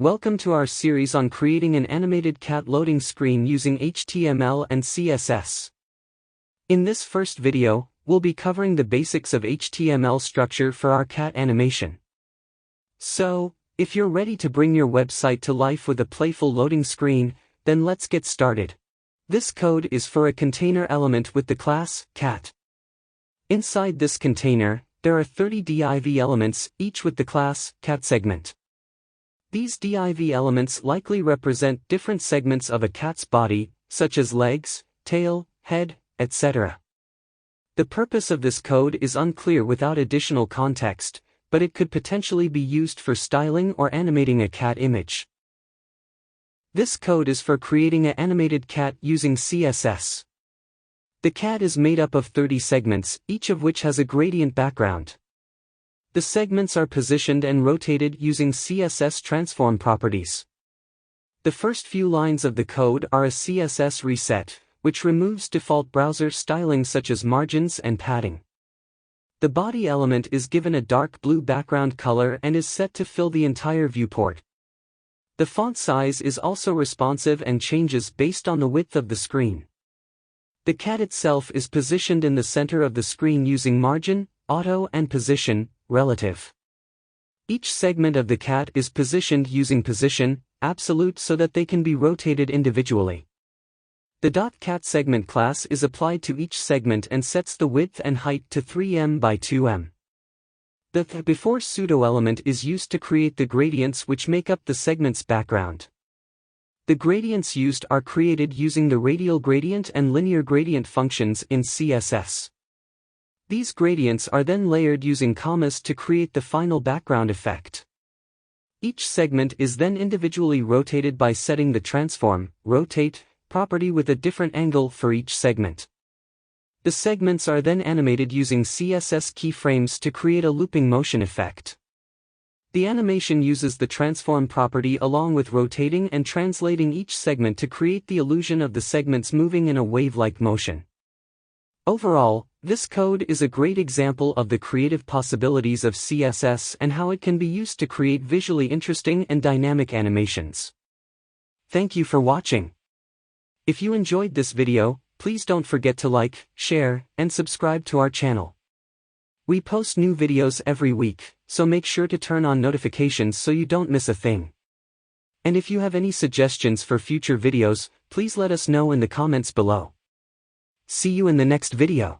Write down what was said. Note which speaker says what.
Speaker 1: Welcome to our series on creating an animated cat loading screen using HTML and CSS. In this first video, we'll be covering the basics of HTML structure for our cat animation. So, if you're ready to bring your website to life with a playful loading screen, then let's get started. This code is for a container element with the class cat. Inside this container, there are 30 div elements, each with the class cat segment. These div elements likely represent different segments of a cat's body, such as legs, tail, head, etc. The purpose of this code is unclear without additional context, but it could potentially be used for styling or animating a cat image. This code is for creating an animated cat using CSS. The cat is made up of 30 segments, each of which has a gradient background. The segments are positioned and rotated using CSS transform properties. The first few lines of the code are a CSS reset, which removes default browser styling such as margins and padding. The body element is given a dark blue background color and is set to fill the entire viewport. The font size is also responsive and changes based on the width of the screen. The cat itself is positioned in the center of the screen using margin, auto and position, relative. Each segment of the cat is positioned using position, absolute so that they can be rotated individually. The .cat segment class is applied to each segment and sets the width and height to 3m by 2m. The before pseudo element is used to create the gradients which make up the segment's background. The gradients used are created using the radial gradient and linear gradient functions in CSS. These gradients are then layered using commas to create the final background effect. Each segment is then individually rotated by setting the transform, rotate, property with a different angle for each segment. The segments are then animated using CSS keyframes to create a looping motion effect. The animation uses the transform property along with rotating and translating each segment to create the illusion of the segments moving in a wave-like motion. Overall, this code is a great example of the creative possibilities of CSS and how it can be used to create visually interesting and dynamic animations. Thank you for watching. If you enjoyed this video, please don't forget to like, share, and subscribe to our channel. We post new videos every week, so make sure to turn on notifications so you don't miss a thing. And if you have any suggestions for future videos, please let us know in the comments below. See you in the next video.